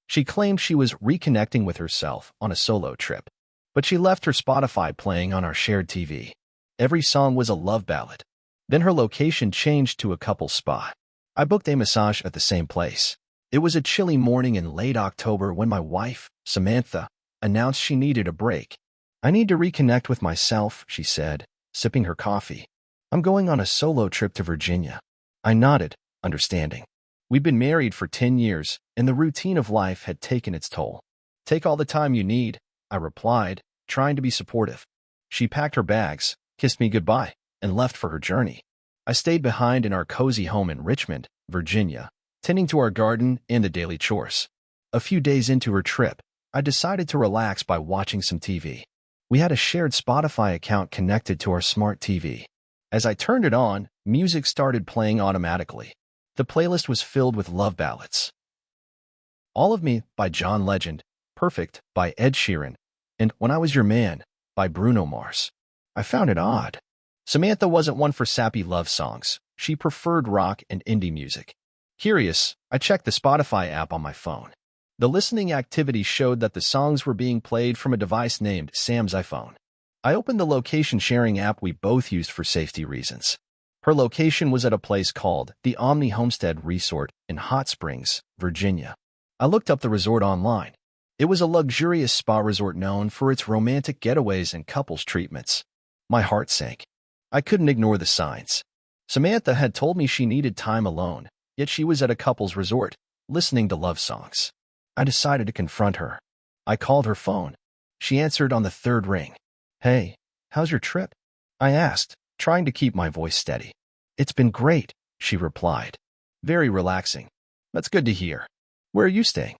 She claimed she was reconnecting with herself on a solo trip, but she left her Spotify playing on our shared TV. Every song was a love ballad. Then her location changed to a couple's spa. I booked a massage at the same place. It was a chilly morning in late October when my wife, Samantha, announced she needed a break. "I need to reconnect with myself," she said, sipping her coffee. "I'm going on a solo trip to Virginia." I nodded, understanding. We'd been married for 10 years, and the routine of life had taken its toll. "Take all the time you need," I replied, trying to be supportive. She packed her bags, kissed me goodbye, and left for her journey. I stayed behind in our cozy home in Richmond, Virginia, tending to our garden and the daily chores. A few days into her trip, I decided to relax by watching some TV. We had a shared Spotify account connected to our smart TV. As I turned it on, music started playing automatically. The playlist was filled with love ballads. All of Me by John Legend, Perfect by Ed Sheeran, and When I Was Your Man by Bruno Mars. I found it odd. Samantha wasn't one for sappy love songs. She preferred rock and indie music. Curious, I checked the Spotify app on my phone. The listening activity showed that the songs were being played from a device named Sam's iPhone. I opened the location sharing app we both used for safety reasons. Her location was at a place called the Omni Homestead Resort in Hot Springs, Virginia. I looked up the resort online. It was a luxurious spa resort known for its romantic getaways and couples treatments. My heart sank. I couldn't ignore the signs. Samantha had told me she needed time alone, yet she was at a couples resort, listening to love songs. I decided to confront her. I called her phone. She answered on the third ring. "Hey, how's your trip?" I asked, trying to keep my voice steady. "It's been great," she replied. "Very relaxing." "That's good to hear. Where are you staying?"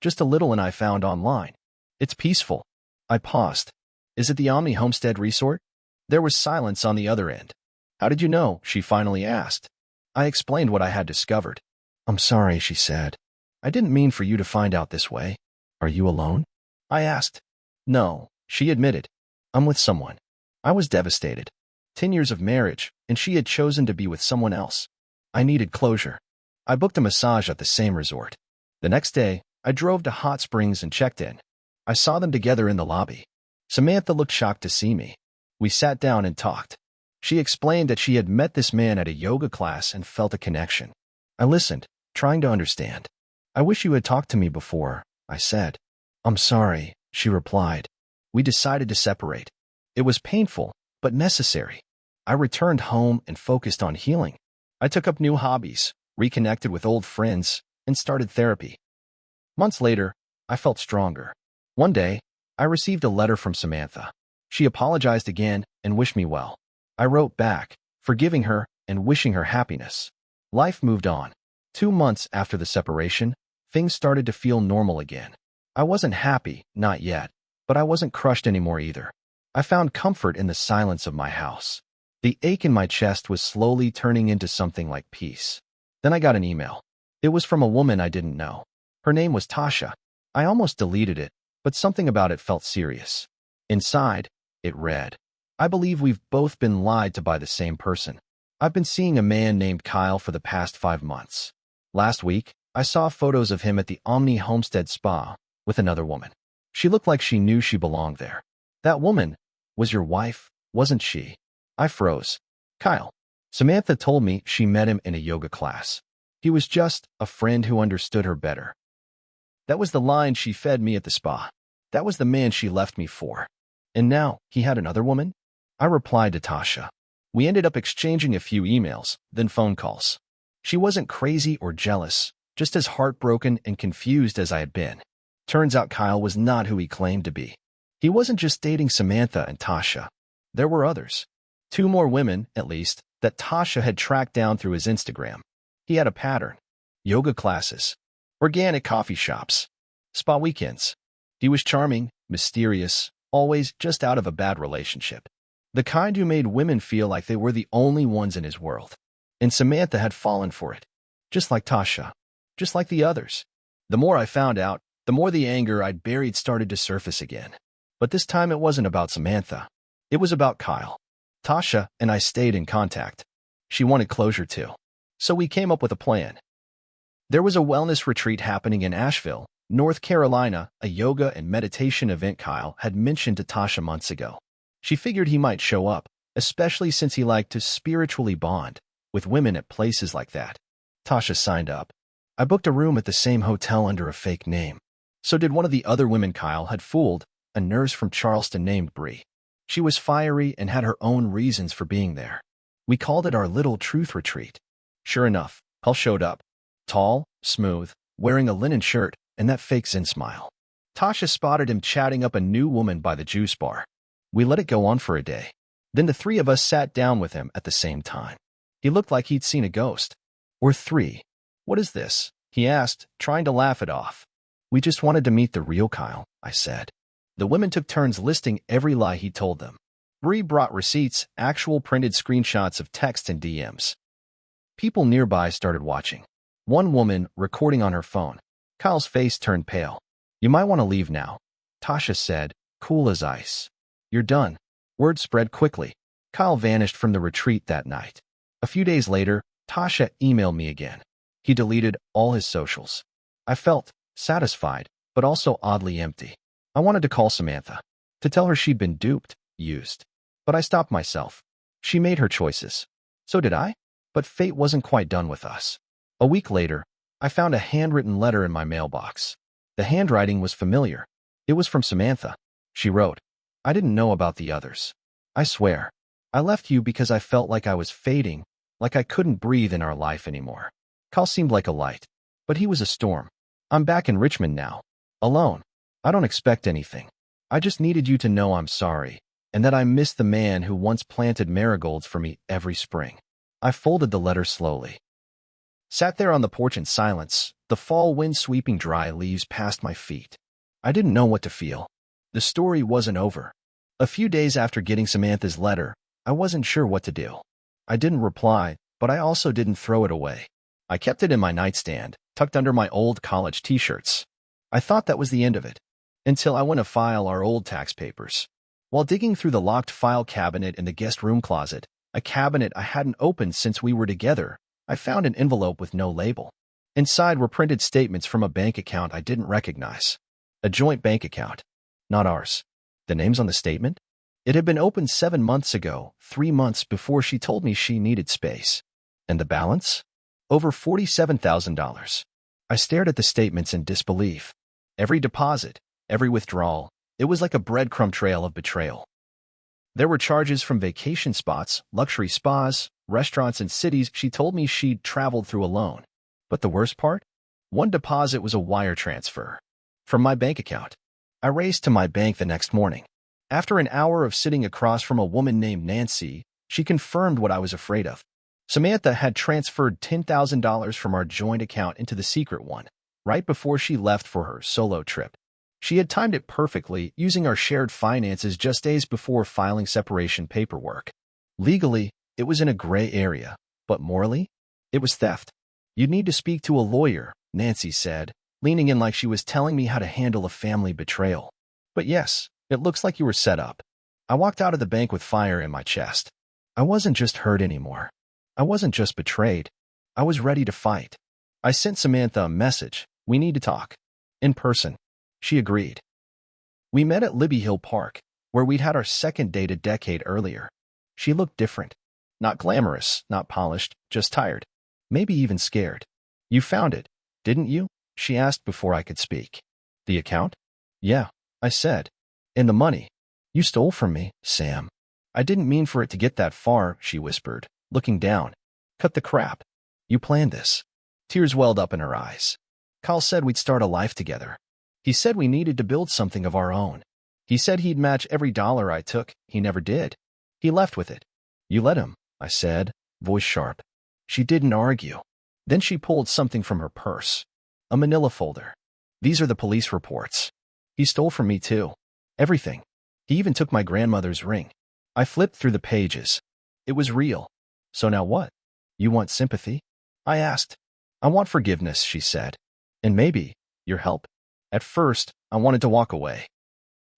"Just a little one I found online. It's peaceful." I paused. "Is it the Omni Homestead Resort?" There was silence on the other end. "How did you know?" she finally asked. I explained what I had discovered. "I'm sorry," she said. "I didn't mean for you to find out this way." "Are you alone?" I asked. "No," she admitted. "I'm with someone." I was devastated. 10 years of marriage, and she had chosen to be with someone else. I needed closure. I booked a massage at the same resort. The next day, I drove to Hot Springs and checked in. I saw them together in the lobby. Samantha looked shocked to see me. We sat down and talked. She explained that she had met this man at a yoga class and felt a connection. I listened, trying to understand. "I wish you had talked to me before," I said. "I'm sorry," she replied. We decided to separate. It was painful, but necessary. I returned home and focused on healing. I took up new hobbies, reconnected with old friends, and started therapy. Months later, I felt stronger. One day, I received a letter from Samantha. She apologized again and wished me well. I wrote back, forgiving her and wishing her happiness. Life moved on. 2 months after the separation, things started to feel normal again. I wasn't happy, not yet, but I wasn't crushed anymore either. I found comfort in the silence of my house. The ache in my chest was slowly turning into something like peace. Then I got an email. It was from a woman I didn't know. Her name was Tasha. I almost deleted it, but something about it felt serious. Inside, it read, "I believe we've both been lied to by the same person. I've been seeing a man named Kyle for the past 5 months. Last week, I saw photos of him at the Omni Homestead Spa with another woman. She looked like she knew she belonged there. That woman was your wife, wasn't she?" I froze. "Kyle." Samantha told me she met him in a yoga class. He was just a friend who understood her better. That was the line she fed me at the spa. That was the man she left me for. And now he had another woman? I replied to Tasha. We ended up exchanging a few emails, then phone calls. She wasn't crazy or jealous, just as heartbroken and confused as I had been. Turns out Kyle was not who he claimed to be. He wasn't just dating Samantha and Tasha. There were others. 2 more women, at least, that Tasha had tracked down through his Instagram. He had a pattern. Yoga classes, organic coffee shops, spa weekends. He was charming, mysterious, always just out of a bad relationship. The kind who made women feel like they were the only ones in his world. And Samantha had fallen for it. Just like Tasha. Just like the others. The more I found out, the more the anger I'd buried started to surface again. But this time it wasn't about Samantha. It was about Kyle. Tasha and I stayed in contact. She wanted closure too. So we came up with a plan. There was a wellness retreat happening in Asheville, North Carolina, a yoga and meditation event Kyle had mentioned to Tasha months ago. She figured he might show up, especially since he liked to spiritually bond with women at places like that. Tasha signed up. I booked a room at the same hotel under a fake name. So did one of the other women Kyle had fooled, a nurse from Charleston named Bree. She was fiery and had her own reasons for being there. We called it our little truth retreat. Sure enough, Kyle showed up. Tall, smooth, wearing a linen shirt and that fake Zen smile. Tasha spotted him chatting up a new woman by the juice bar. We let it go on for a day. Then the three of us sat down with him at the same time. He looked like he'd seen a ghost. Or three. What is this? He asked, trying to laugh it off. We just wanted to meet the real Kyle, I said. The women took turns listing every lie he told them. Bree brought receipts, actual printed screenshots of text and DMs. People nearby started watching. One woman recording on her phone. Kyle's face turned pale. You might want to leave now, Tasha said, cool as ice. You're done. Word spread quickly. Kyle vanished from the retreat that night. A few days later, Tasha emailed me again. He deleted all his socials. I felt satisfied, but also oddly empty. I wanted to call Samantha, to tell her she'd been duped, used. But I stopped myself. She made her choices. So did I? But fate wasn't quite done with us. A week later, I found a handwritten letter in my mailbox. The handwriting was familiar. It was from Samantha. She wrote, I didn't know about the others. I swear. I left you because I felt like I was fading, like I couldn't breathe in our life anymore. Kyle seemed like a light, but he was a storm. I'm back in Richmond now, alone. I don't expect anything. I just needed you to know I'm sorry, and that I miss the man who once planted marigolds for me every spring. I folded the letter slowly. Sat there on the porch in silence, the fall wind sweeping dry leaves past my feet. I didn't know what to feel. The story wasn't over. A few days after getting Samantha's letter, I wasn't sure what to do. I didn't reply, but I also didn't throw it away. I kept it in my nightstand, tucked under my old college t-shirts. I thought that was the end of it, until I went to file our old tax papers. While digging through the locked file cabinet in the guest room closet, a cabinet I hadn't opened since we were together, I found an envelope with no label. Inside were printed statements from a bank account I didn't recognize. A joint bank account. Not ours. The name's on the statement? It had been opened 7 months ago, 3 months before she told me she needed space. And the balance? Over $47,000. I stared at the statements in disbelief. Every deposit, every withdrawal, it was like a breadcrumb trail of betrayal. There were charges from vacation spots, luxury spas, restaurants and cities she told me she'd traveled through alone. But the worst part? One deposit was a wire transfer. From my bank account. I raced to my bank the next morning. After an hour of sitting across from a woman named Nancy, she confirmed what I was afraid of. Samantha had transferred $10,000 from our joint account into the secret one, right before she left for her solo trip. She had timed it perfectly, using our shared finances just days before filing separation paperwork. Legally, it was in a gray area, but morally, it was theft. You'd need to speak to a lawyer, Nancy said, leaning in like she was telling me how to handle a family betrayal. But yes, it looks like you were set up. I walked out of the bank with fire in my chest. I wasn't just hurt anymore. I wasn't just betrayed. I was ready to fight. I sent Samantha a message. We need to talk. In person. She agreed. We met at Libby Hill Park, where we'd had our second date a decade earlier. She looked different. Not glamorous, not polished, just tired. Maybe even scared. You found it, didn't you? She asked before I could speak. The account? Yeah, I said. And the money. You stole from me, Sam. I didn't mean for it to get that far, she whispered, looking down. Cut the crap. You planned this. Tears welled up in her eyes. Kyle said we'd start a life together. He said we needed to build something of our own. He said he'd match every dollar I took. He never did. He left with it. You let him, I said, voice sharp. She didn't argue. Then she pulled something from her purse. A manila folder. These are the police reports. He stole from me too. Everything. He even took my grandmother's ring. I flipped through the pages. It was real. So now what? You want sympathy? I asked. I want forgiveness, she said. And maybe your help. At first, I wanted to walk away.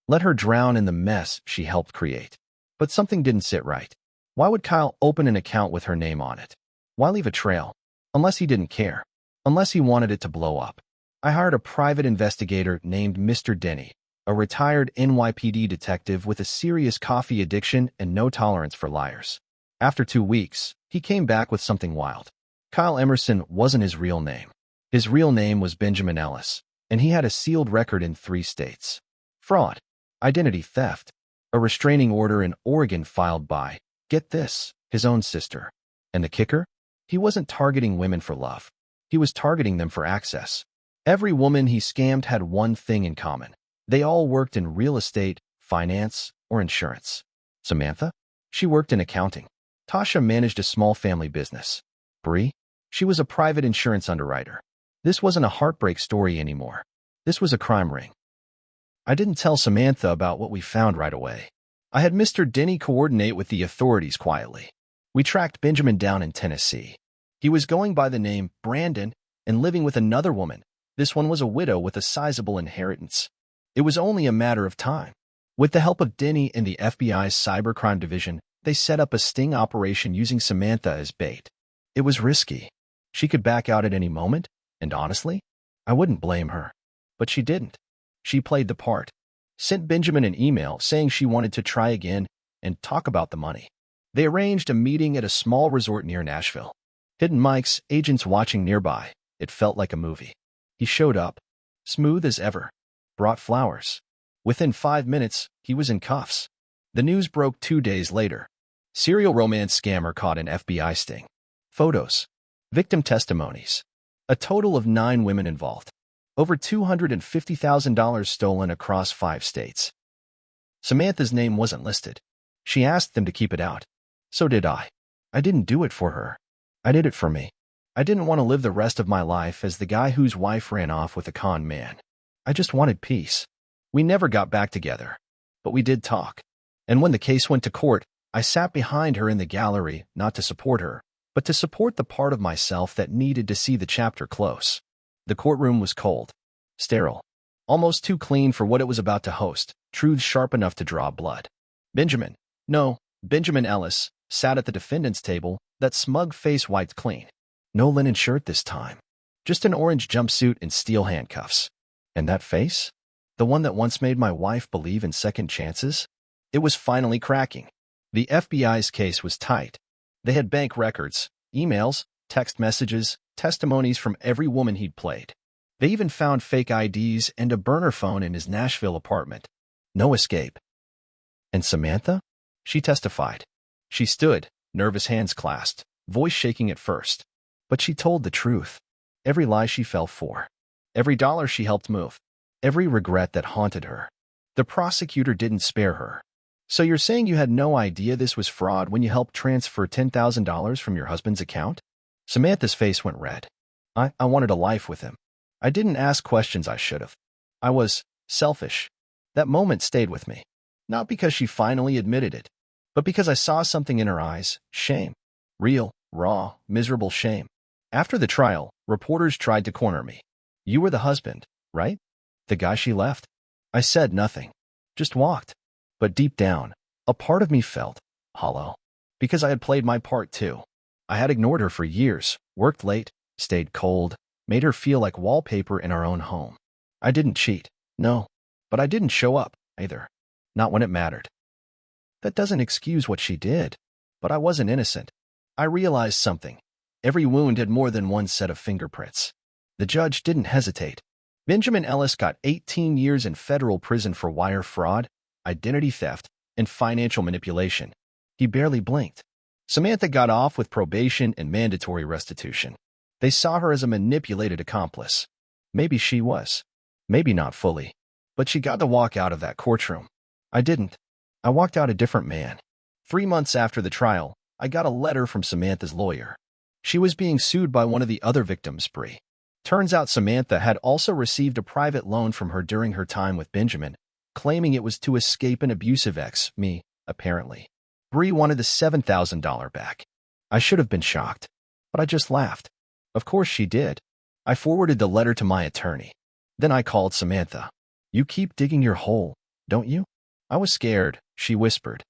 Let her drown in the mess she helped create. But something didn't sit right. Why would Kyle open an account with her name on it? Why leave a trail? Unless he didn't care. unless he wanted it to blow up. I hired a private investigator named Mr. Denny, a retired NYPD detective with a serious coffee addiction and no tolerance for liars. After 2 weeks, he came back with something wild. Kyle Emerson wasn't his real name. His real name was Benjamin Ellis, and he had a sealed record in 3 states. Fraud, identity theft, a restraining order in Oregon filed by, get this, his own sister. And the kicker? He wasn't targeting women for love. He was targeting them for access. Every woman he scammed had one thing in common. They all worked in real estate, finance, or insurance. Samantha? She worked in accounting. Tasha managed a small family business. Bree? She was a private insurance underwriter. This wasn't a heartbreak story anymore. This was a crime ring. I didn't tell Samantha about what we found right away. I had Mr. Denny coordinate with the authorities quietly. We tracked Benjamin down in Tennessee. He was going by the name Brandon and living with another woman. This one was a widow with a sizable inheritance. It was only a matter of time. With the help of Denny and the FBI's cybercrime division, they set up a sting operation using Samantha as bait. It was risky. She could back out at any moment, and honestly, I wouldn't blame her. But she didn't. She played the part, sent Benjamin an email saying she wanted to try again and talk about the money. They arranged a meeting at a small resort near Nashville. Hidden mics, agents watching nearby. It felt like a movie. He showed up, smooth as ever, brought flowers. Within 5 minutes, he was in cuffs. The news broke 2 days later. Serial romance scammer caught in FBI sting. Photos. Victim testimonies. A total of 9 women involved. Over $250,000 stolen across 5 states. Samantha's name wasn't listed. She asked them to keep it out. So did I. I didn't do it for her. I did it for me. I didn't want to live the rest of my life as the guy whose wife ran off with a con man. I just wanted peace. We never got back together. But we did talk. And when the case went to court, I sat behind her in the gallery, not to support her, but to support the part of myself that needed to see the chapter close. The courtroom was cold, sterile, almost too clean for what it was about to host, truths sharp enough to draw blood. Benjamin Ellis, sat at the defendant's table, that smug face wiped clean. No linen shirt this time. Just an orange jumpsuit and steel handcuffs. And that face? The one that once made my wife believe in second chances? It was finally cracking. The FBI's case was tight. They had bank records, emails, text messages, testimonies from every woman he'd played. They even found fake IDs and a burner phone in his Nashville apartment. No escape. And Samantha? She testified. She stood, nervous hands clasped, voice shaking at first. But she told the truth. Every lie she fell for. Every dollar she helped move. Every regret that haunted her. The prosecutor didn't spare her. So you're saying you had no idea this was fraud when you helped transfer $10,000 from your husband's account? Samantha's face went red. I wanted a life with him. I didn't ask questions I should have. I was selfish. That moment stayed with me. Not because she finally admitted it, but because I saw something in her eyes, shame. Real, raw, miserable shame. After the trial, reporters tried to corner me. You were the husband, right? The guy she left? I said nothing. Just walked. But deep down, a part of me felt hollow. Because I had played my part too. I had ignored her for years, worked late, stayed cold, made her feel like wallpaper in our own home. I didn't cheat, no. But I didn't show up, either. Not when it mattered. That doesn't excuse what she did. But I wasn't innocent. I realized something. Every wound had more than one set of fingerprints. The judge didn't hesitate. Benjamin Ellis got 18 years in federal prison for wire fraud, identity theft, and financial manipulation. He barely blinked. Samantha got off with probation and mandatory restitution. They saw her as a manipulated accomplice. Maybe she was. Maybe not fully. But she got to walk out of that courtroom. I didn't. I walked out a different man. 3 months after the trial, I got a letter from Samantha's lawyer. She was being sued by one of the other victims, Bree. Turns out Samantha had also received a private loan from her during her time with Benjamin, claiming it was to escape an abusive ex, me, apparently. Bree wanted the $7,000 back. I should have been shocked, but I just laughed. Of course she did. I forwarded the letter to my attorney. Then I called Samantha. You keep digging your hole, don't you? I was scared, she whispered.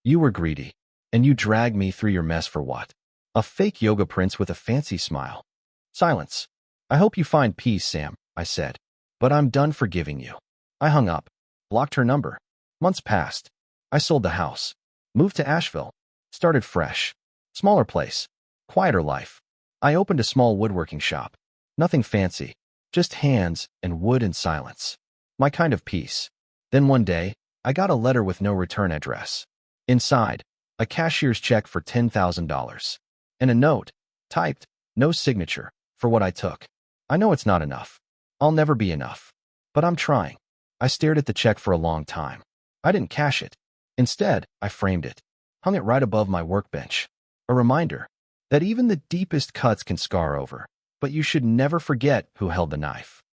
You were greedy, and you dragged me through your mess for what? A fake yoga prince with a fancy smile. Silence. I hope you find peace, Sam, I said. But I'm done forgiving you. I hung up, blocked her number. Months passed. I sold the house, moved to Asheville, started fresh. Smaller place, quieter life. I opened a small woodworking shop. Nothing fancy, just hands and wood and silence. My kind of peace. Then one day, I got a letter with no return address. Inside, a cashier's check for $10,000. And a note, typed, no signature, for what I took. I know it's not enough. I'll never be enough. But I'm trying. I stared at the check for a long time. I didn't cash it. Instead, I framed it, hung it right above my workbench. A reminder that even the deepest cuts can scar over, but you should never forget who held the knife.